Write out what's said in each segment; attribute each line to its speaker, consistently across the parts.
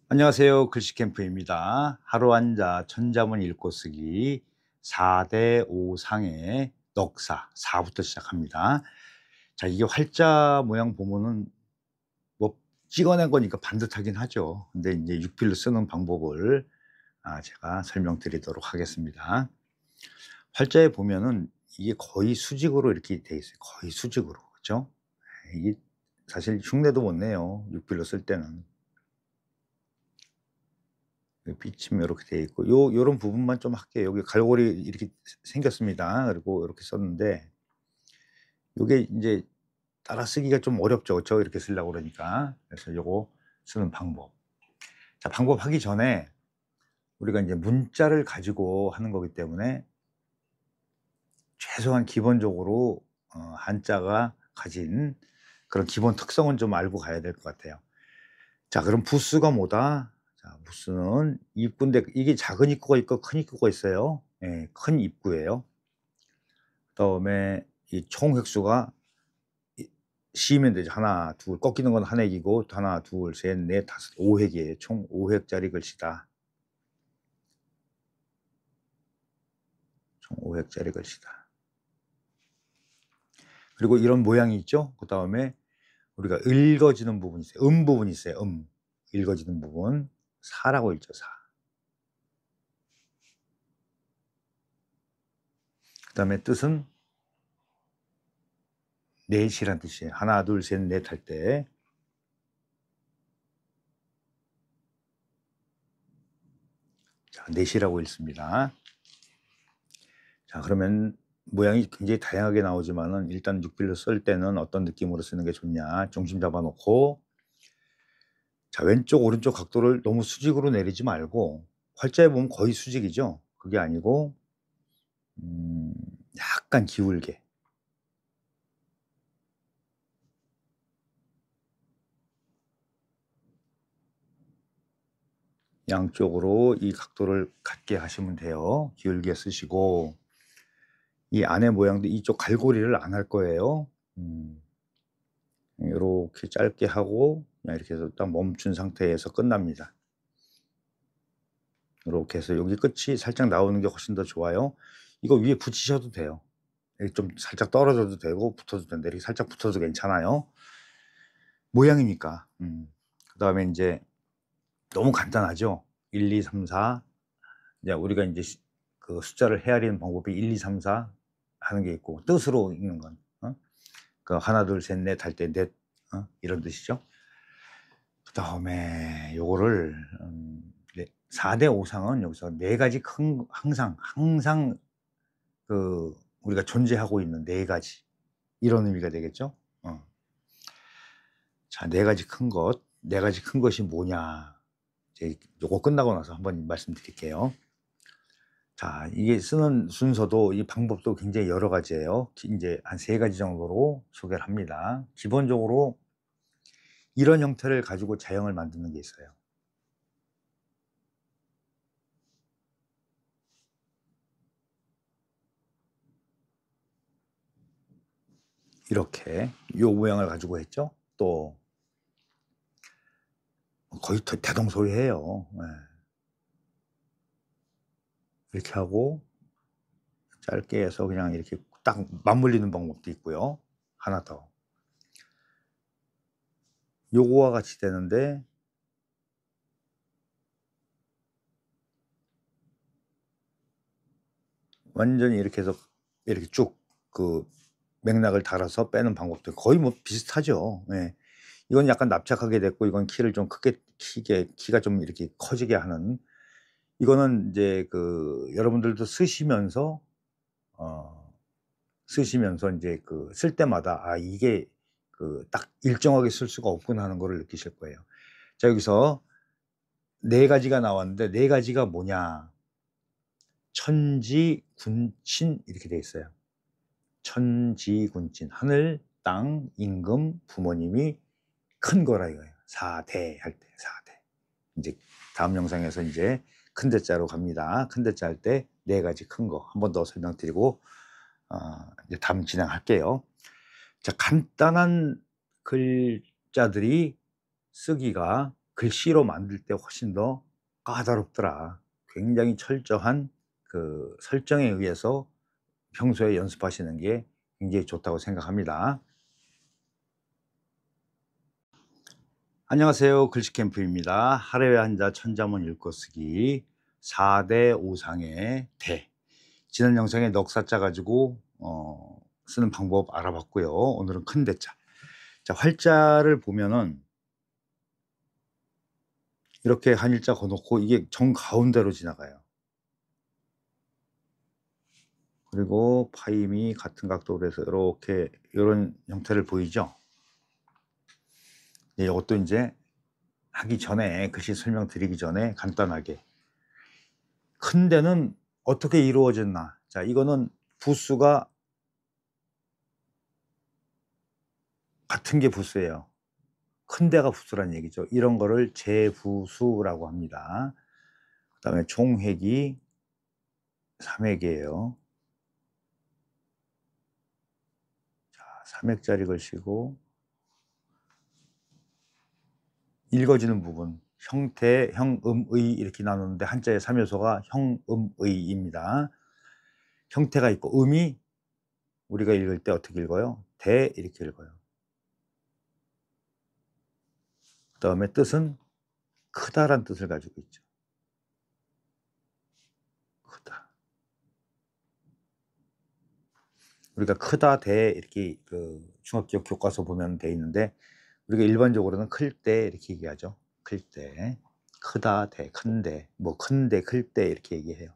Speaker 1: 안녕하세요. 글씨캠프입니다. 하루 앉아 천자문 읽고 쓰기 4대 5상의 넉사 4부터 시작합니다. 자, 이게 활자 모양 보면은 뭐 찍어낸 거니까 반듯하긴 하죠. 근데 이제 육필로 쓰는 방법을 제가 설명드리도록 하겠습니다. 활자에 보면은 이게 거의 수직으로 이렇게 돼 있어요. 거의 수직으로. 그죠? 이게 사실 흉내도 못 내요. 육필로 쓸 때는. 비침이 요렇게 되어 있고 요런 부분만 좀 할게요. 여기 갈고리 이렇게 생겼습니다. 그리고 이렇게 썼는데 요게 인제 따라 쓰기가 좀 어렵죠. 그쵸? 이렇게 쓰려고 그러니까. 그래서 요거 쓰는 방법. 자, 방법 하기 전에 우리가 인제 문자를 가지고 하는 거기 때문에 최소한 기본적으로 한자가 가진 그런 기본 특성은 좀 알고 가야 될 것 같아요. 자, 그럼 부수가 뭐다? 자, 부수는 입구인데 이게 작은 입구가 있고 큰 입구가 있어요. 예, 큰 입구예요. 그다음에 이 총 획수가 이 씌우면 되죠. 하나, 둘, 꺾이는 건 한 획이고 하나, 둘, 셋, 넷, 다섯, 5 획이에요. 총 5 획짜리 글씨다. 총 5 획짜리 글씨다. 그리고 이런 모양이 있죠. 그다음에 우리가 읽어지는 부분이 있어요. 부분이 있어요. 읽어지는 부분. 사라고 읽죠, 사. 그다음에 뜻은 넷이란 뜻이에요. 하나, 둘, 셋, 넷 할 때. 자, 넷이라고 읽습니다. 자, 그러면 모양이 굉장히 다양하게 나오지만은 일단 육필로 쓸 때는 어떤 느낌으로 쓰는 게 좋냐, 중심 잡아 놓고, 자, 왼쪽 오른쪽 각도를 너무 수직으로 내리지 말고 활자에 보면 거의 수직이죠. 그게 아니고 음 약간 기울게, 양쪽으로 이 각도를 같게 하시면 돼요. 기울게 쓰시고 이 안에 모양도 이쪽 갈고리를 안 할 거예요. 요렇게 짧게 하고 그냥 이렇게 해서 딱 멈춘 상태에서 끝납니다. 요렇게 해서 여기 끝이 살짝 나오는 게 훨씬 더 좋아요. 이거 위에 붙이셔도 돼요. 이렇게 좀 살짝 떨어져도 되고 붙어도 되는데 이렇게 살짝 붙어도 괜찮아요. 모양이니까. 그다음에 인제 너무 간단하죠. 1, 2, 3, 4. 이제 우리가 인제 그 숫자를 헤아리는 방법이 1, 2, 3, 4 하는 게 있고 뜻으로 읽는 건 그 하나 둘 셋 넷 할 때 넷 이런 뜻이죠. 그다음에 요거를 네, 4대 5 상은 여기서 네 가지 큰 항상 그 우리가 존재하고 있는 네 가지 이런 의미가 되겠죠. 어. 자, 네 가지 큰 것이 뭐냐. 이제 요거 끝나고 나서 한번 말씀드릴게요. 자, 이게 쓰는 순서도 이 방법도 굉장히 여러 가지예요. 인제 한 세 가지 정도로 소개를 합니다. 기본적으로 이런 형태를 가지고 자형을 만드는 게 있어요. 이렇게 요 모양을 가지고 했죠. 또 거의 대동소이해요. 예. 이렇게 하고 짧게 해서 그냥 이렇게 딱 맞물리는 방법도 있고요. 하나 더. 요거와 같이 되는데 완전히 이렇게 해서 이렇게 쭉 그 맥락을 달아서 빼는 방법도 거의 뭐 비슷하죠. 예. 이건 약간 납작하게 됐고 이건 키를 좀 크게 키가 좀 이렇게 커지게 하는, 이거는 인제 그 여러분들도 어 쓰시면서 인제 그 쓸 때마다 '아 이게 그 딱 일정하게 쓸 수가 없구나.' 하는 거를 느끼실 거예요. 자, 여기서 네 가지가 나왔는데 네 가지가 뭐냐. 천지, 군친 이렇게 돼 있어요. 천지, 군친. 하늘, 땅, 임금, 부모님이 큰 거라 이거예요. 4대 할 때 4대. 인제 다음 영상에서 인제 큰 대자로 갑니다. 큰 대자 할 때 네 가지 큰 거 한 번 더 설명드리고 어 이제 다음 진행할게요. 자, 간단한 글자들이 쓰기가 글씨로 만들 때 훨씬 더 까다롭더라. 굉장히 철저한 그 설정에 의해서 평소에 연습하시는 게 굉장히 좋다고 생각합니다. 안녕하세요. 글씨 캠프입니다. 하루에 한자 천자문 읽고 쓰기 4대 5상의 대. 지난 영상에 넉사자 가지고 쓰는 방법 알아봤고요. 오늘은 큰 대자. 자, 활자를 보면은 이렇게 한일자 거놓고 이게 정 가운데로 지나가요. 그리고 파임이 같은 각도로 해서 이렇게 이런 형태를 보이죠. 네, 이것도 이제 하기 전에 글씨 설명드리기 전에 간단하게 큰 데는 어떻게 이루어졌나. 자, 이거는 부수가 같은 게 부수예요. 큰 데가 부수란 얘기죠. 이런 거를 재부수라고 합니다. 그 다음에 총획이 3획이에요. 자, 3획짜리 글씨고 읽어지는 부분 형태, 형음의 이렇게 나누는데 한자의 3요소가 형음의입니다. 형태가 있고 음이 우리가 읽을 때 어떻게 읽어요? 대 이렇게 읽어요. 그 다음에 뜻은 크다란 뜻을 가지고 있죠. 크다. 우리가 크다, 대 이렇게 그 중학교 교과서 보면 돼 있는데 우리가 일반적으로는 클 때 이렇게 얘기하죠. 클 때. 크다, 대, 큰데, 뭐 큰데, 클 때 이렇게 얘기해요.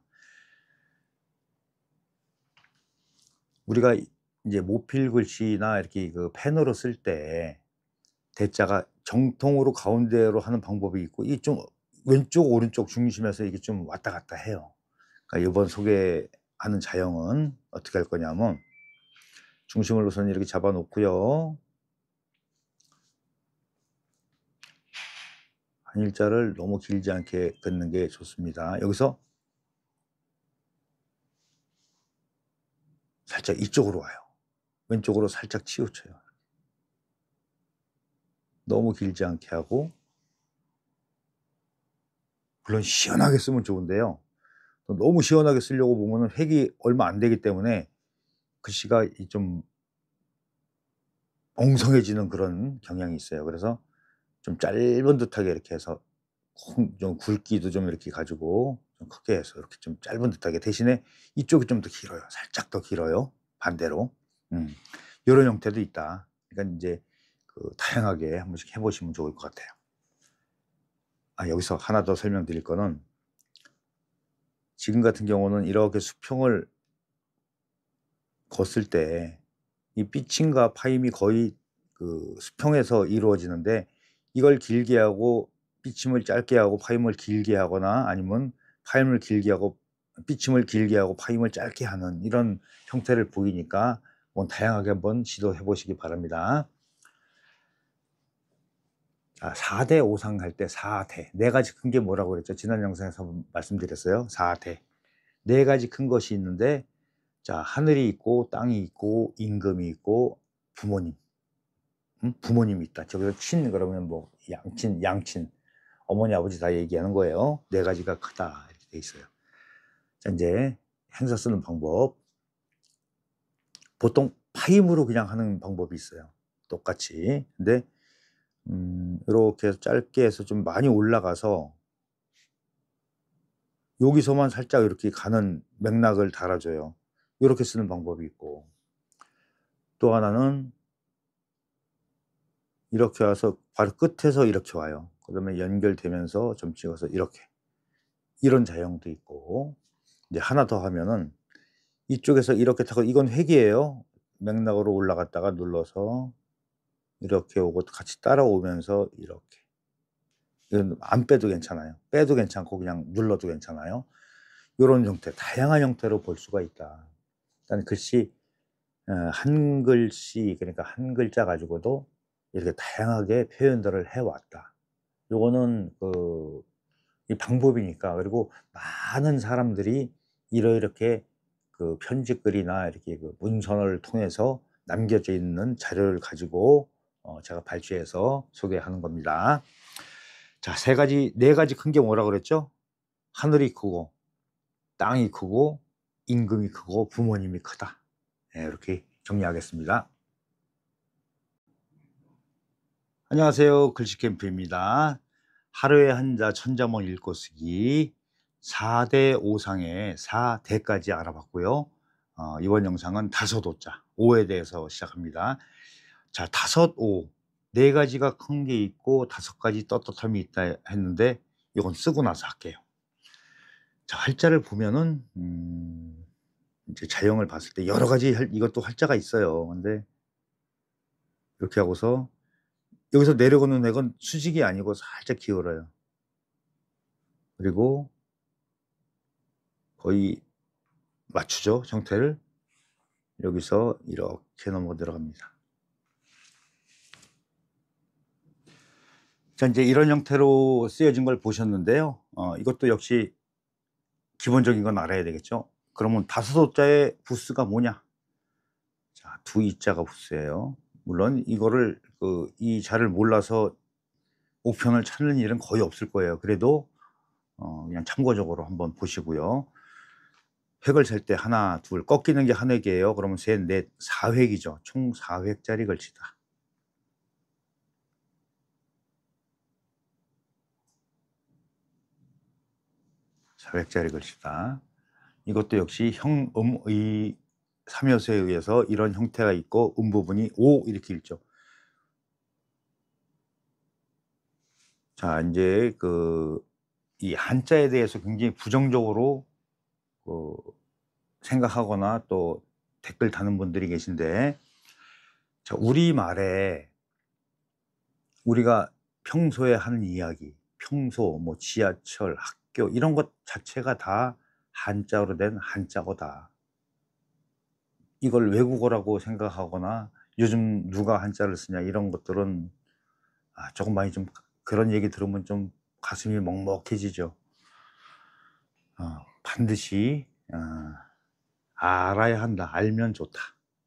Speaker 1: 우리가 이제 모필 글씨나 이렇게 그 펜으로 쓸 때 대자가 정통으로 가운데로 하는 방법이 있고 이게 좀 왼쪽 오른쪽 중심에서 이게 좀 왔다 갔다 해요. 그러니까 이번 소개하는 자형은 어떻게 할 거냐면 중심을 우선 이렇게 잡아 놓고요. 한일자를 너무 길지 않게 긋는 게 좋습니다. 여기서 살짝 이쪽으로 와요. 왼쪽으로 살짝 치우쳐요. 너무 길지 않게 하고, 물론 시원하게 쓰면 좋은데요. 너무 시원하게 쓰려고 보면은 획이 얼마 안 되기 때문에 글씨가 좀 엉성해지는 그런 경향이 있어요. 그래서 좀 짧은 듯하게 이렇게 해서 좀 굵기도 좀 이렇게 가지고 좀 크게 해서 이렇게 좀 짧은 듯하게, 대신에 이쪽이 좀 더 길어요. 살짝 더 길어요. 반대로. 요런 형태도 있다. 그러니까 이제 그 다양하게 한 번씩 해 보시면 좋을 것 같아요. 여기서 하나 더 설명드릴 거는 지금 같은 경우는 이렇게 수평을 걷을 때 이 삐침과 파임이 거의 그 수평에서 이루어지는데 이걸 길게 하고 삐침을 짧게 하고 파임을 길게 하거나 아니면 파임을 길게 하고 삐침을 길게 하고 파임을 짧게 하는 이런 형태를 보이니까 다양하게 한번 시도해 보시기 바랍니다. 자, 4대 5상 할 때 4대 네 가지 큰 게 뭐라고 그랬죠? 지난 영상에서 말씀드렸어요. 4대 네 가지 큰 것이 있는데, 자, 하늘이 있고 땅이 있고 임금이 있고 부모님, 부모님이 있다. 저기서 친 그러면 뭐 양친, 양친, 어머니 아버지 다 얘기하는 거예요. 네 가지가 크다 이렇게 돼 있어요. 자, 이제 행사 쓰는 방법, 보통 파임으로 그냥 하는 방법이 있어요. 똑같이. 근데 이렇게 해서 짧게 해서 좀 많이 올라가서 여기서만 살짝 이렇게 가는 맥락을 달아줘요. 이렇게 쓰는 방법이 있고, 또 하나는 이렇게 와서 바로 끝에서 이렇게 와요. 그러면 연결되면서 좀 찍어서 이렇게, 이런 자형도 있고, 이제 하나 더 하면은 이쪽에서 이렇게 타고, 이건 획이에요. 맥락으로 올라갔다가 눌러서 이렇게 오고 같이 따라오면서 이렇게. 이건 안 빼도 괜찮아요. 빼도 괜찮고 그냥 눌러도 괜찮아요. 요런 형태, 다양한 형태로 볼 수가 있다. 일단 글씨, 한글씨, 그러니까 한 글자 가지고도 이렇게 다양하게 표현들을 해왔다. 요거는 이 방법이니까. 그리고 많은 사람들이 이렇게 그 편집글이나 이렇게 그 문선을 통해서 남겨져 있는 자료를 가지고 제가 발췌해서 소개하는 겁니다. 자, 네 가지 큰 게 뭐라 그랬죠? 하늘이 크고 땅이 크고 임금이 크고 부모님이 크다. 네, 이렇게 정리하겠습니다. 안녕하세요. 글씨 캠프입니다. 하루에 한자 천자문 읽고 쓰기 4대 5상의 4대까지 알아봤고요. 이번 영상은 다섯 오자, 오에 대해서 시작합니다. 자, 다섯 오, 네 가지가 큰 게 있고 다섯 가지 떳떳함이 있다 했는데 이건 쓰고 나서 할게요. 자, 활자를 보면은 이제 자형을 봤을 때 여러 가지 이것도 활자가 있어요. 근데 이렇게 하고서 여기서 내려오는 액은 수직이 아니고 살짝 기울어요. 그리고 거의 맞추죠, 형태를. 여기서 이렇게 넘어 들어갑니다. 자, 이제 이런 형태로 쓰여진 걸 보셨는데요. 이것도 역시 기본적인 건 알아야 되겠죠. 그러면 다섯 오자의 부수가 뭐냐? 자, 두 이자가 부수예요. 물론 이거를 이 자를 몰라서 옥편을 찾는 일은 거의 없을 거예요. 그래도 그냥 참고적으로 한번 보시고요. 획을 셀 때 하나, 둘, 꺾이는 게 한 획이에요. 그러면 셋, 넷, 4획이죠. 총 4획짜리 걸치다. 사획자리 글씨다. 이것도 역시 형, 의, 삼요소에 의해서 이런 형태가 있고 부분이 오 이렇게 읽죠. 자, 이제 이 한자에 대해서 굉장히 부정적으로 생각하거나 또 댓글 다는 분들이 계신데, 자, 우리말에 우리가 평소에 하는 이야기, 평소, 뭐 지하철, 학교 이런 것 자체가 다 한자어로 된 한자어다. 이걸 외국어라고 생각하거나 요즘 누가 한자를 쓰냐 이런 것들은 조금 많이 좀 그런 얘기 들으면 좀 가슴이 먹먹해지죠. 반드시 알아야 한다. 알면 좋다.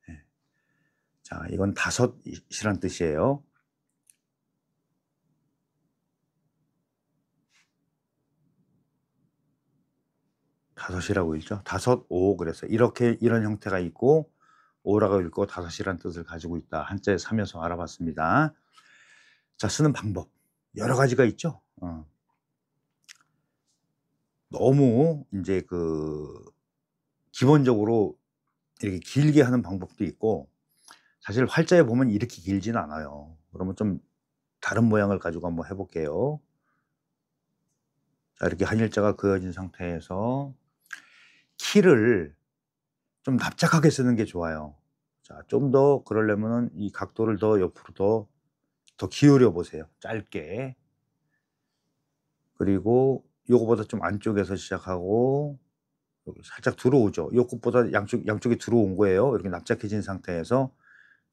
Speaker 1: 예. 자, 이건 다섯이란 뜻이에요. 다섯이라고 읽죠. 다섯, 오. 그래서 이런 형태가 있고 오라고 읽고 다섯이란 뜻을 가지고 있다. 한자의 삼요소 알아봤습니다. 자, 쓰는 방법 여러 가지가 있죠. 너무 이제 기본적으로 이렇게 길게 하는 방법도 있고, 사실 활자에 보면 이렇게 길지는 않아요. 그러면 좀 다른 모양을 가지고 한번 해볼게요. 자, 이렇게 한일자가 그어진 상태에서 키를 좀 납작하게 쓰는 게 좋아요. 자, 좀 더 그러려면은 이 각도를 더 옆으로 더 기울여 보세요. 짧게. 그리고 요거보다 좀 안쪽에서 시작하고 여기 살짝 들어오죠. 요 끝보다 양쪽이 들어온 거예요. 이렇게 납작해진 상태에서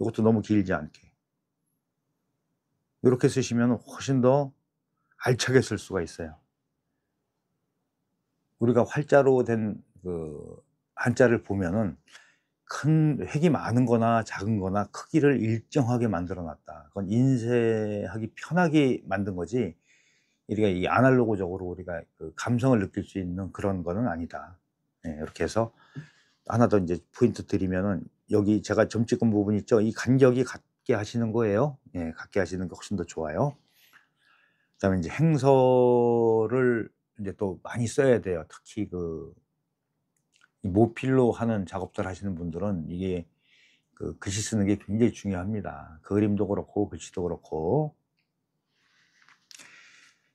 Speaker 1: 이것도 너무 길지 않게 이렇게 쓰시면 훨씬 더 알차게 쓸 수가 있어요. 우리가 활자로 된 한자를 보면은 큰 획이 많은 거나 작은 거나 크기를 일정하게 만들어 놨다. 그건 인쇄하기 편하게 만든 거지 우리가 이 아날로그적으로 우리가 감성을 느낄 수 있는 그런 거는 아니다. 네, 이렇게 해서 하나 더 이제 포인트 드리면은 여기 제가 점 찍은 부분 있죠. 이 간격이 같게 하시는 거예요. 예, 같게 하시는 게 훨씬 더 좋아요. 그다음에 이제 행서를 이제 또 많이 써야 돼요. 특히 이 모필로 하는 작업들 하시는 분들은 이게 글씨 쓰는 게 굉장히 중요합니다. 그림도 그렇고 글씨도 그렇고.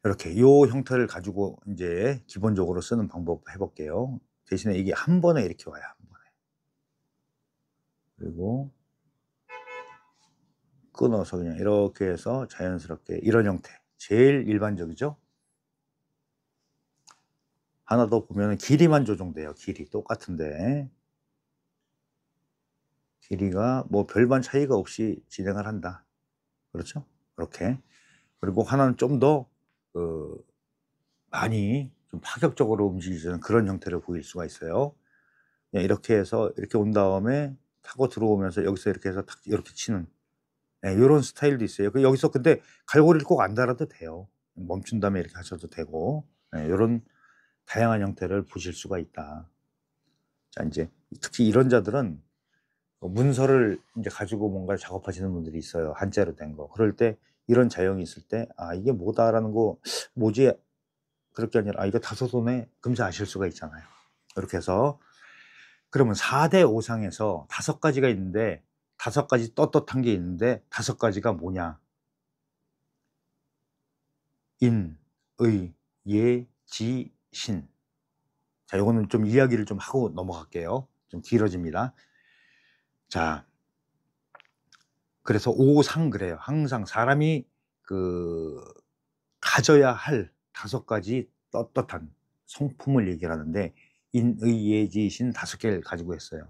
Speaker 1: 이렇게 요 형태를 가지고 이제 기본적으로 쓰는 방법 해볼게요. 대신에 이게 한 번에 이렇게 와요. 한 번에. 그리고 끊어서 그냥 이렇게 해서 자연스럽게 이런 형태. 제일 일반적이죠. 하나 더 보면 길이만 조정돼요. 길이 똑같은데 길이가 뭐 별반 차이가 없이 진행을 한다. 그렇죠? 이렇게. 그리고 하나는 좀 더 많이 좀 파격적으로 움직이는 그런 형태를 보일 수가 있어요. 그냥 이렇게 해서 이렇게 온 다음에 타고 들어오면서 여기서 이렇게 해서 탁 이렇게 치는 요런 스타일도 있어요. 여기서 근데 갈고리를 꼭 안 달아도 돼요. 멈춘 다음에 이렇게 하셔도 되고, 이런 다양한 형태를 보실 수가 있다. 자, 이제 특히 이런 자들은 문서를 이제 가지고 뭔가 작업하시는 분들이 있어요. 한자로 된 거. 그럴 때 이런 자형이 있을 때, 아, 이게 뭐다라는 거, 뭐지? 그렇게 아니라, 아, 이거 다소손해? 금세 아실 수가 있잖아요. 이렇게 해서, 그러면 4대 5상에서 5가지가 있는데, 5가지 떳떳한 게 있는데, 5가지가 뭐냐? 인, 의, 예, 지, 신. 자, 요거는 좀 이야기를 좀 하고 넘어갈게요. 좀 길어집니다. 자, 그래서 5상 그래요. 항상 사람이 가져야 할 5가지 떳떳한 성품을 얘기를 하는데, 인의예지신 5개를 가지고 있어요.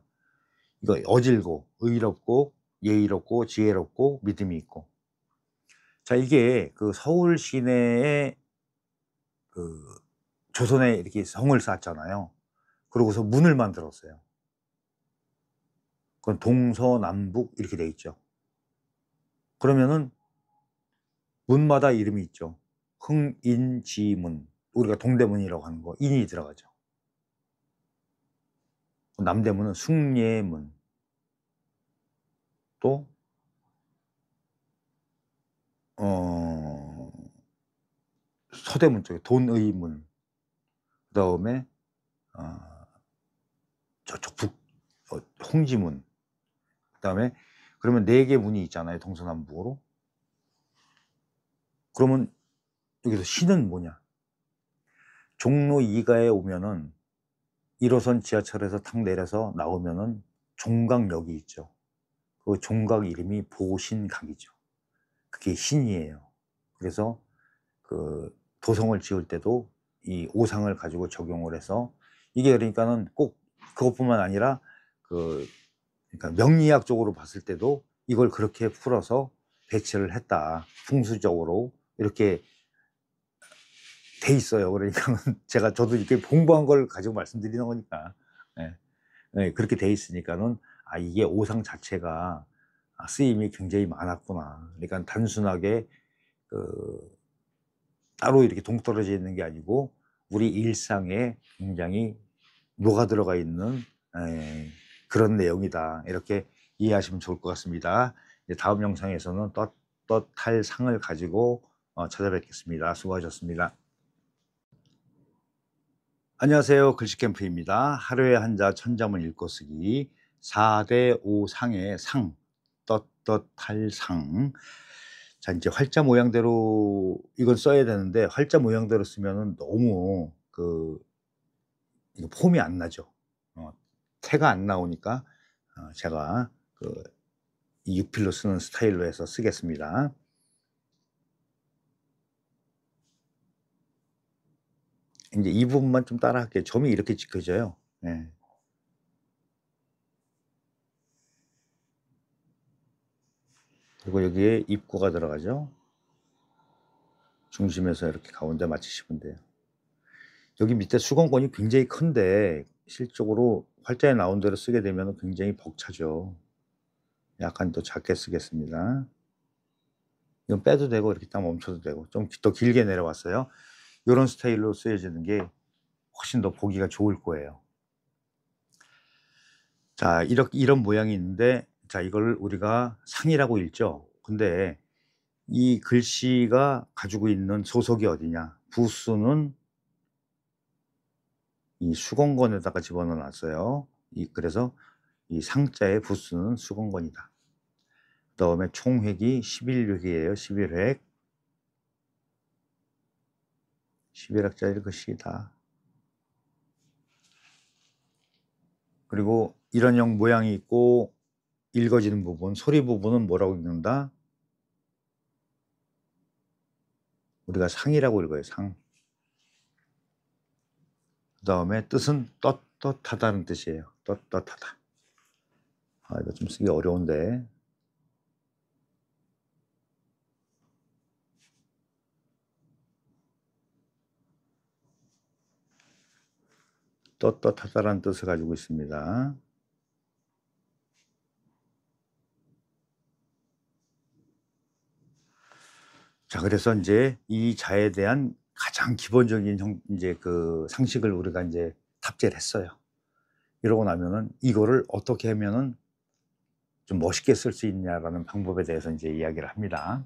Speaker 1: 이거 어질고 의롭고 예의롭고 지혜롭고 믿음이 있고. 자, 이게 서울 시내에 조선에 이렇게 성을 쌓았잖아요. 그러고서 문을 만들었어요. 그건 동서남북 이렇게 돼 있죠. 그러면은 문마다 이름이 있죠. 흥인지문, 우리가 동대문이라고 하는 거 인이 들어가죠. 남대문은 숭례문, 또 서대문 쪽에 돈의문, 그 다음에 저쪽 홍지문, 그 다음에 그러면 4개 문이 있잖아요. 동서남북으로. 그러면 여기서 시는 뭐냐? 종로 2가에 오면은 1호선 지하철에서 탁 내려서 나오면은 종각역이 있죠. 그 종각 이름이 보신각이죠. 그게 신이에요. 그래서 도성을 지을 때도 이 5상을 가지고 적용을 해서, 이게 그러니까는 꼭 그것뿐만 아니라 그러니까 명리학적으로 봤을 때도 이걸 그렇게 풀어서 배치를 했다. 풍수적으로 이렇게 돼 있어요. 그러니까 저도 이렇게 공부한 걸 가지고 말씀드리는 거니까. 그렇게 돼 있으니까는, 아, 이게 5상 자체가 쓰임이 굉장히 많았구나. 그러니까 단순하게 따로 이렇게 동떨어져 있는 게 아니고 우리 일상에 굉장히 녹아 들어가 있는 그런 내용이다. 이렇게 이해하시면 좋을 것 같습니다. 이제 다음 영상에서는 떳떳할 상을 가지고 찾아뵙겠습니다. 수고하셨습니다. 안녕하세요. 글씨캠프입니다. 하루에 한자 천자문 읽고 쓰기 4대 5상의 상, 떳떳할 상. 자, 이제 활자 모양대로 이건 써야 되는데, 활자 모양대로 쓰면은 너무 이거 폼이 안 나죠. 태가 안 나오니까 제가 이 육필로 쓰는 스타일로 해서 쓰겠습니다. 이제 이 부분만 좀 따라 할게요. 점이 이렇게 찍혀져요. 네. 그리고 여기에 입구가 들어가죠. 중심에서 이렇게 가운데 맞추시면 돼요. 여기 밑에 수건권이 굉장히 큰데 실적으로 활자에 나온 대로 쓰게 되면 굉장히 벅차죠. 약간 더 작게 쓰겠습니다. 이건 빼도 되고 이렇게 딱 멈춰도 되고, 좀 더 길게 내려왔어요. 이런 스타일로 쓰여지는 게 훨씬 더 보기가 좋을 거예요. 자, 이런 모양이 있는데, 자, 이걸 우리가 상이라고 읽죠. 근데 이 글씨가 가지고 있는 소속이 어디냐? 부수는 이 수건권에다가 집어넣어 놨어요. 그래서 이 상자의 부수는 수건권이다. 그 다음에 총획이 11획이에요. 11획. 11학자리 글씨다. 그리고 이런 형 모양이 있고 읽어지는 부분, 소리 부분은 뭐라고 읽는다? 우리가 상이라고 읽어요. 상. 그 다음에 뜻은 떳떳하다는 뜻이에요. 떳떳하다. 아, 이거 좀 쓰기 어려운데. 떳떳하다라는 뜻을 가지고 있습니다. 자, 그래서 인제 이 자에 대한 가장 기본적인 인제 그 상식을 우리가 인제 탑재를 했어요. 이러고 나면은 이거를 어떻게 하면은 좀 멋있게 쓸 수 있냐라는 방법에 대해서 인제 이야기를 합니다.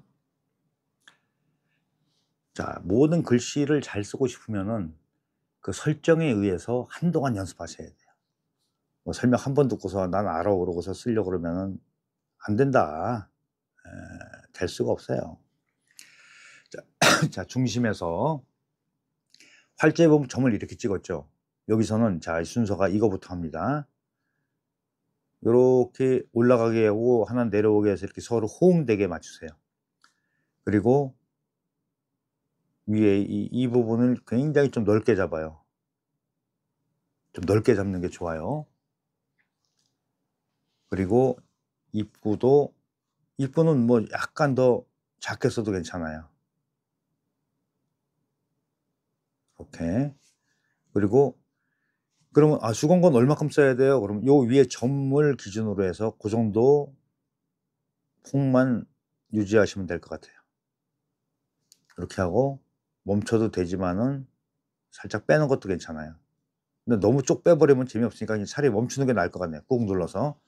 Speaker 1: 자, 모든 글씨를 잘 쓰고 싶으면은 그 설정에 의해서 한동안 연습하셔야 돼요. 뭐 설명 한 번 듣고서 '난 알아.' 그러고서 쓰려고 그러면은 안 된다. 될 수가 없어요. 자, 자, 중심에서 활자에 보면 점을 이렇게 찍었죠. 여기서는 자, 순서가 이거부터 합니다. 요렇게 올라가게 하고 하나 내려오게 해서 이렇게 서로 호응되게 맞추세요. 그리고 위에 이 부분을 굉장히 좀 넓게 잡아요. 좀 넓게 잡는 게 좋아요. 그리고 입구도, 입구는 뭐 약간 더 작게 써도 괜찮아요. 이렇게. 그리고 그러면 '아, 수건건 얼마큼 써야 돼요?' 그러면 요 위에 점을 기준으로 해서 고 정도 폭만 유지하시면 될 것 같아요. 이렇게 하고 멈춰도 되지만은 살짝 빼는 것도 괜찮아요. 근데 너무 쪽 빼버리면 재미없으니까 그냥 차라리 멈추는 게 나을 것 같네요, 꾹 눌러서.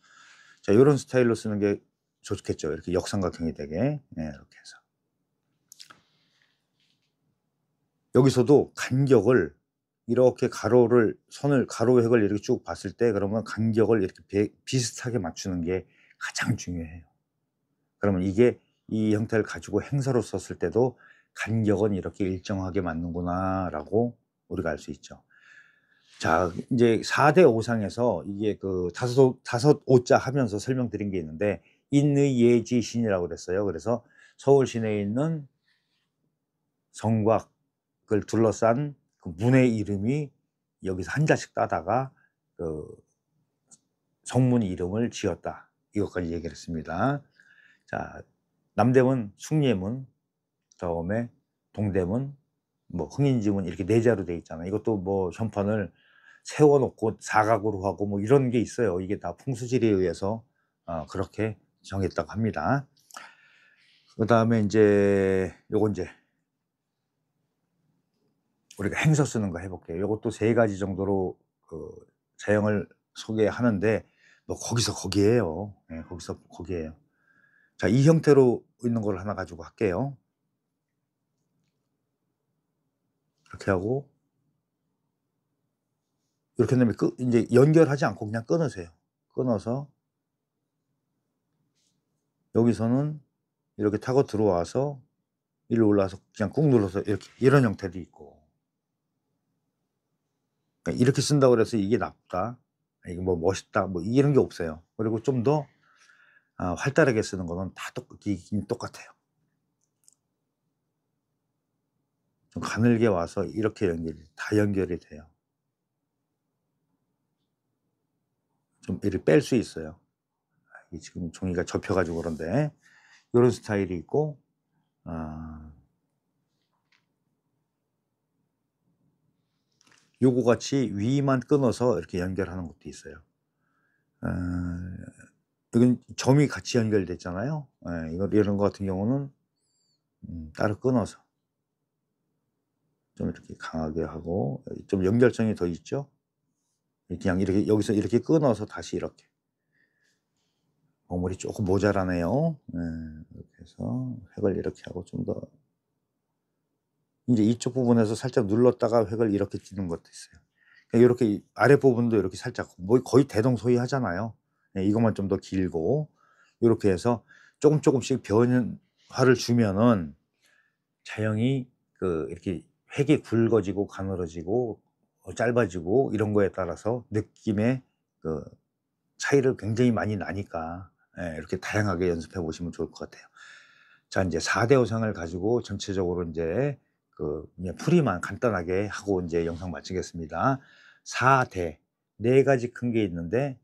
Speaker 1: 자, 요런 스타일로 쓰는 게 좋겠죠. 이렇게 역삼각형이 되게. 예, 이렇게 해서. 여기서도 간격을 이렇게 가로를 선을 가로획을 이렇게 쭉 봤을 때 그러면 간격을 이렇게 비슷하게 맞추는 게 가장 중요해요. 그러면 이게 이 형태를 가지고 행사로 썼을 때도 '간격은 이렇게 일정하게 맞는구나.'라고 우리가 알 수 있죠. 자, 인제 4대 오상에서 이게 그 다섯 오자 하면서 설명드린 게 있는데 인의예지신이라고 그랬어요. 그래서 서울 시내에 있는 성곽을 둘러싼 그 문의 이름이 여기서 한자씩 따다가 그 성문 이름을 지었다. 이것까지 얘기를 했습니다. 자, 남대문, 숭례문, 그다음에 동대문, 뭐 흥인지문 이렇게 네 자로 돼 있잖아요. 이것도 뭐 현판을 세워 놓고 사각으로 하고 뭐 이런 게 있어요. 이게 다 풍수지리에 의해서 그렇게 정했다고 합니다. 그다음에 인제 요거 인제 우리가 행서 쓰는 거 해 볼게요. 요것도 세 가지 정도로 그 제형을 소개하는데 뭐 거기서 거기예요. 예, 거기서 거기예요. 자, 이 형태로 있는 걸 하나 가지고 할게요. 이렇게 하고 이렇게 한 다음에 인제 연결하지 않고 그냥 끊으세요. 끊어서 여기서는 이렇게 타고 들어와서 일로 올라와서 그냥 꾹 눌러서 이렇게 이런 형태도 있고. 그러니까 이렇게 쓴다고 그래서 이게 나쁘다, 이게 뭐 멋있다 뭐 이런 게 없어요. 그리고 좀 더 활달하게 쓰는 거는 다 똑같아요. 좀 가늘게 와서 이렇게 연결이 돼요. 좀 이렇게 뺄 수 있어요. 이게 지금 종이가 접혀 가지고 그런데 요런 스타일이 있고 아 요거 같이 위만 끊어서 이렇게 연결하는 것도 있어요. 아 이건 점이 같이 연결돼 있잖아요. 예, 이런 거 같은 경우는 따로 끊어서 좀 이렇게 강하게 하고 좀 연결성이 더 있죠. 그냥 이렇게 여기서 이렇게 끊어서 다시 이렇게. 버무리 쪼끔 모자라네요. 예. 이렇게 해서 획을 이렇게 하고 좀 더 인제 이쪽 부분에서 살짝 눌렀다가 획을 이렇게 찌는 것도 있어요. 그러니까 요렇게 이 아랫부분도 이렇게 살짝 뭐 거의 대동소이하잖아요. 예, 이것만 좀 더 길고 요렇게 해서 쪼금씩 변화를 주면은 자형이 그 이렇게 획이 굵어지고 가늘어지고 짧아지고 이런 거에 따라서 느낌의 그 차이를 굉장히 많이 나니까 예, 이렇게 다양하게 연습해 보시면 좋을 것 같아요. 자, 인제 4대 오상을 가지고 전체적으로 인제 그 그냥 풀이만 간단하게 하고 인제 영상 마치겠습니다. 4 대, 네 가지 큰 게 있는데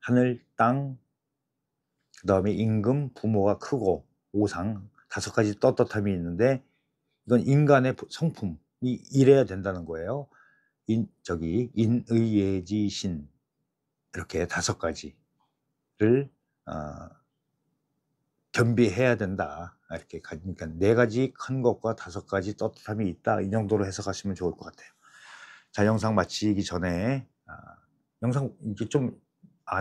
Speaker 1: 하늘, 땅, 그다음에 임금, 부모가 크고 오상 다섯 가지 떳떳함이 있는데 이건 인간의 성품이 이래야 된다는 거예요. 인의예지신 이렇게 다섯 가지를 어 겸비해야 된다. 이렇게 그러니까 4가지 큰 것과 5가지 떳떳함이 있다. 이 정도로 해석하시면 좋을 것 같아요. 자, 영상 마치기 전에 영상 이게 좀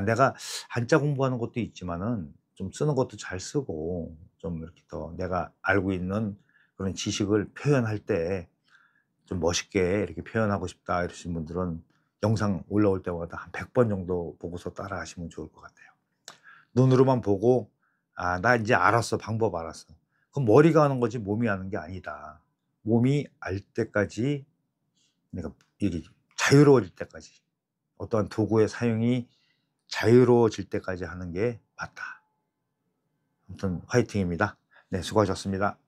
Speaker 1: 내가 한자 공부하는 것도 있지만은 좀 쓰는 것도 잘 쓰고 좀 이렇게 더 내가 알고 있는 그런 지식을 표현할 때 좀 멋있게 이렇게 표현하고 싶다 이러신 분들은 영상 올라올 때마다 한 100번 정도 보고서 따라 하시면 좋을 것 같아요. 눈으로만 보고 '아 나 인제 알았어. 방법 알았어.' 그럼 머리가 하는 거지 몸이 하는 게 아니다. 몸이 알 때까지 내가 이게 자유로워질 때까지 어떠한 도구의 사용이 자유로워질 때까지 하는 게 맞다. 아무튼 화이팅입니다. 네, 수고하셨습니다.